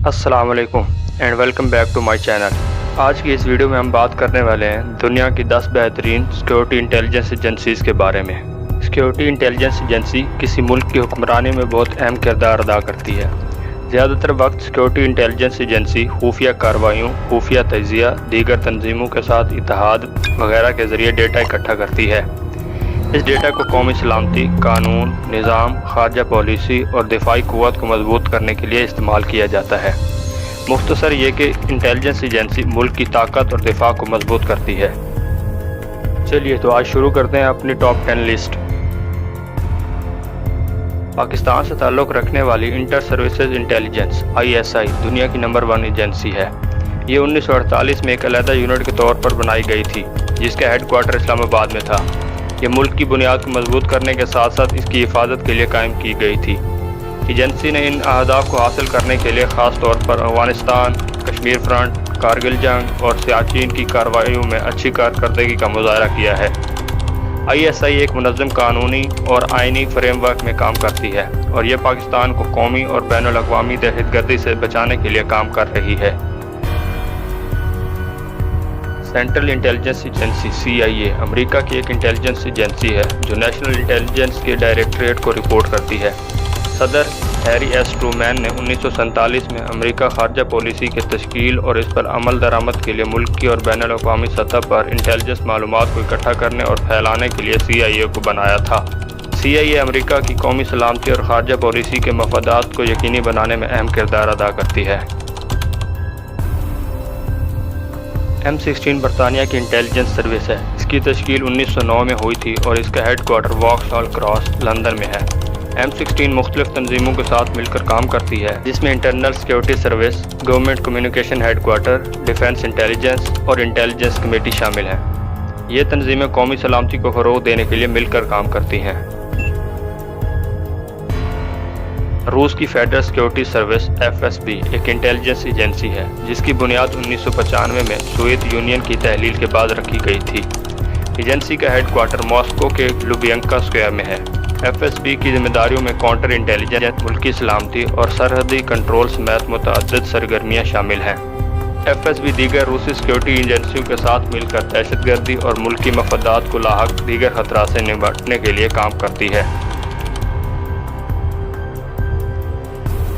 السلام علیکم and welcome back to my channel. آج کی اس ویڈیو میں ہم بات کرنے والے ہیں دنیا کی 10 بہترین سیکیورٹی انٹیلیجنس ایجنسیز کے بارے میں۔ سیکیورٹی انٹیلیجنس ایجنسی کسی ملک کی حکمرانی میں بہت اہم کردار ادا کرتی ہے۔ زیادہ تر وقت سیکیورٹی انٹیلیجنس ایجنسی خفیہ کارروائیوں، خفیہ تجزیہ، دیگر تنظیموں کے ساتھ اتحاد وغیرہ کے ذریعے ڈیٹا اکٹھا کرتی ہے۔ اس ڈیٹا کو قومی سلامتی، قانون، نظام، خارجہ پالیسی اور دفاعی قوت کو مضبوط کرنے کے لیے استعمال کیا جاتا ہے۔ مختصر یہ کہ انٹیلیجنس ایجنسی ملک کی طاقت اور دفاع کو مضبوط کرتی ہے۔ چلیے تو آج شروع کرتے ہیں اپنی ٹاپ 10 لسٹ۔ پاکستان سے تعلق رکھنے والی انٹر سروسز انٹیلیجنس ISI دنیا کی نمبر 1 ایجنسی ہے۔ یہ 1948 میں ایک علیحدہ یونٹ کے طور پر بنائی گئی تھی جس کا ہیڈ کوارٹر اسلام آباد میں تھا۔ یہ ملک کی بنیاد کو مضبوط کرنے کے ساتھ ساتھ اس کی حفاظت کے لیے قائم کی گئی تھی۔ ایجنسی نے ان اہداف کو حاصل کرنے کے لیے خاص طور پر افغانستان، کشمیر فرنٹ، کارگل جنگ اور سیاچین کی کارروائیوں میں اچھی کارکردگی کا مظاہرہ کیا ہے۔ ISI ایک منظم قانونی اور آئینی فریم ورک میں کام کرتی ہے اور یہ پاکستان کو قومی اور بین الاقوامی دہشت گردی سے بچانے کے لیے کام کر رہی ہے۔ سینٹرل انٹیلیجنس ایجنسی CIA امریکہ کی ایک انٹیلیجنس ایجنسی ہے جو نیشنل انٹیلیجنس کے ڈائریکٹوریٹ کو رپورٹ کرتی ہے۔ صدر ہیری ایس ٹرومین نے 1947 میں امریکہ خارجہ پالیسی کی تشکیل اور اس پر عمل درآمد کے لیے ملکی اور بین الاقوامی سطح پر انٹیلیجنس معلومات کو اکٹھا کرنے اور پھیلانے کے لیے CIA کو بنایا تھا۔ CIA امریکہ کی قومی سلامتی اور خارجہ پالیسی کے مفادات کو یقینی بنانے میں اہم کردار ادا کرتی ہے۔ M16 برطانیہ کی انٹیلیجنس سروس ہے۔ اس کی تشکیل 1909 میں ہوئی تھی اور اس کا ہیڈ کوارٹر واکسہال کراس، لندن میں ہے۔ M16 مختلف تنظیموں کے ساتھ مل کر کام کرتی ہے جس میں internal security service, government communication head quarter, defence intelligence اور انٹیلیجنس کمیٹی شامل ہیں۔ یہ تنظیمیں قومی سلامتی کو فروغ دینے کے لیے مل کر کام کرتی ہیں۔ روس کی فیڈرل سیکیورٹی سروس FSB ایک انٹیلیجنس ایجنسی ہے جس کی بنیاد 1995 میں سوویت یونین کی تحلیل کے بعد رکھی گئی تھی۔ ایجنسی کا ہیڈ کوارٹر ماسکو کے لوبینکا اسکوائر میں ہے۔ FSB کی ذمہ داریوں میں کاؤنٹر انٹیلیجنس، ملکی سلامتی اور سرحدی کنٹرول سمیت متعدد سرگرمیاں شامل ہیں۔ FSB دیگر روسی سیکیورٹی ایجنسیوں کے ساتھ مل کر دہشت گردی اور ملکی مفادات کو لاحق دیگر خطرات سے نمٹنے کے لیے کام کرتی ہے۔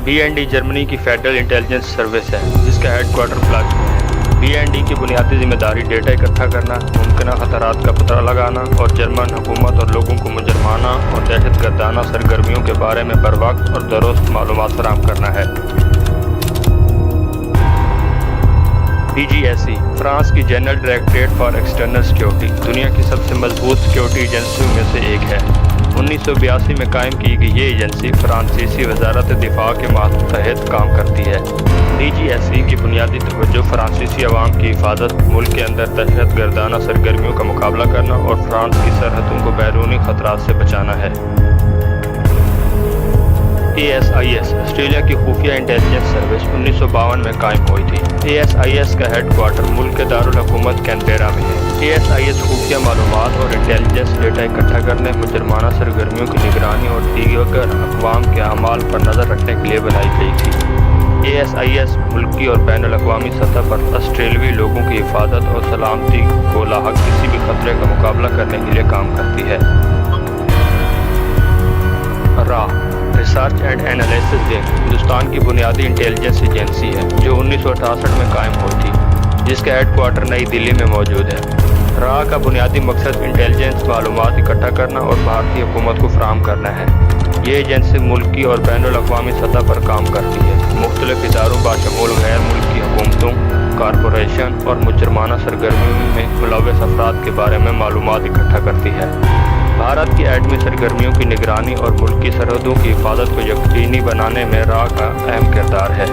BND جرمنی کی فیڈرل انٹیلیجنس سروس ہے جس کا ہیڈ کوارٹر پلاج میں ہے۔ BND کی بنیادی ذمہ داری ڈیٹا اکٹھا کرنا، ممکنہ خطرات کا پتہ لگانا اور جرمن حکومت اور لوگوں کو مجرمانہ اور دہشت گردانہ سرگرمیوں کے بارے میں بروقت اور درست معلومات فراہم کرنا ہے۔ DGSE فرانس کی general directorate for external security دنیا کی سب سے مضبوط سیکیورٹی ایجنسیوں میں سے ایک ہے۔ 1982 میں قائم کی گئی یہ ایجنسی فرانسیسی وزارت دفاع کے ماتحت کام کرتی ہے۔ DGSE کی بنیادی توجہ فرانسیسی عوام کی حفاظت، ملک کے اندر دہشت گردانہ سرگرمیوں کا مقابلہ کرنا اور فرانس کی سرحدوں کو بیرونی خطرات سے بچانا ہے۔ ASIS آسٹریلیا کی خفیہ انٹیلیجنس سروس 1952 میں قائم ہوئی تھی۔ ASIS کا ہیڈ کوارٹر ملک کے دارالحکومت کینبرا میں ہے۔ ASIS خفیہ معلومات اور انٹیلیجنس ڈیٹا اکٹھا کرنے، مجرمانہ سرگرمیوں کی نگرانی اور دیگر اقوام کے اعمال پر نظر رکھنے کے لیے بنائی گئی تھی۔ ASIS ملکی اور بین الاقوامی سطح پر آسٹریلوی لوگوں کی حفاظت اور سلامتی کو لاحق کسی بھی خطرے کا مقابلہ کرنے کے لیے کام کرتی ہے۔ Research and analysis wing Hindustan کی بنیادی انٹیلیجنس ایجنسی ہے جو 1968 میں قائم ہوئی تھی جس کا ہیڈ کوارٹر نئی دلی میں موجود ہے۔ کا بنیادی مقصد انٹیلیجنس معلومات اکٹھا کرنا اور بھارتی حکومت کو فراہم کرنا ہے۔ یہ ایجنسی ملکی اور بین الاقوامی سطح پر کام کرتی ہے، مختلف اداروں بشمول غیر ملکی حکومتوں، کارپوریشن اور مجرمانہ سرگرمیوں میں ملوث افراد کے بارے میں معلومات اکٹھا کرتی ہے۔ بھارت کی ایٹمی سرگرمیوں کی نگرانی اور ملکی سرحدوں کی حفاظت کو یقینی بنانے میں کا اہم کردار ہے۔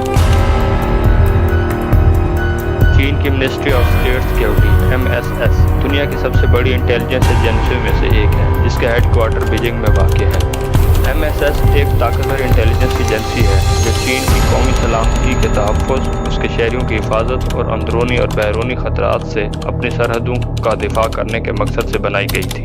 چین کی ministry of state security MSS دنیا کی سب سے بڑی انٹیلیجنس ایجنسیوں میں سے ایک ہے جس کا ہیڈ کوارٹر بیجنگ میں واقع ہے۔ MSS ایک طاقتور انٹیلیجنس ایجنسی ہے جو چین کی قومی سلامتی کے تحفظ، اس کے شہریوں کی حفاظت اور اندرونی اور بیرونی خطرات سے اپنی سرحدوں کا دفاع کرنے کے مقصد سے بنائی گئی تھی۔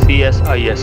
CSIS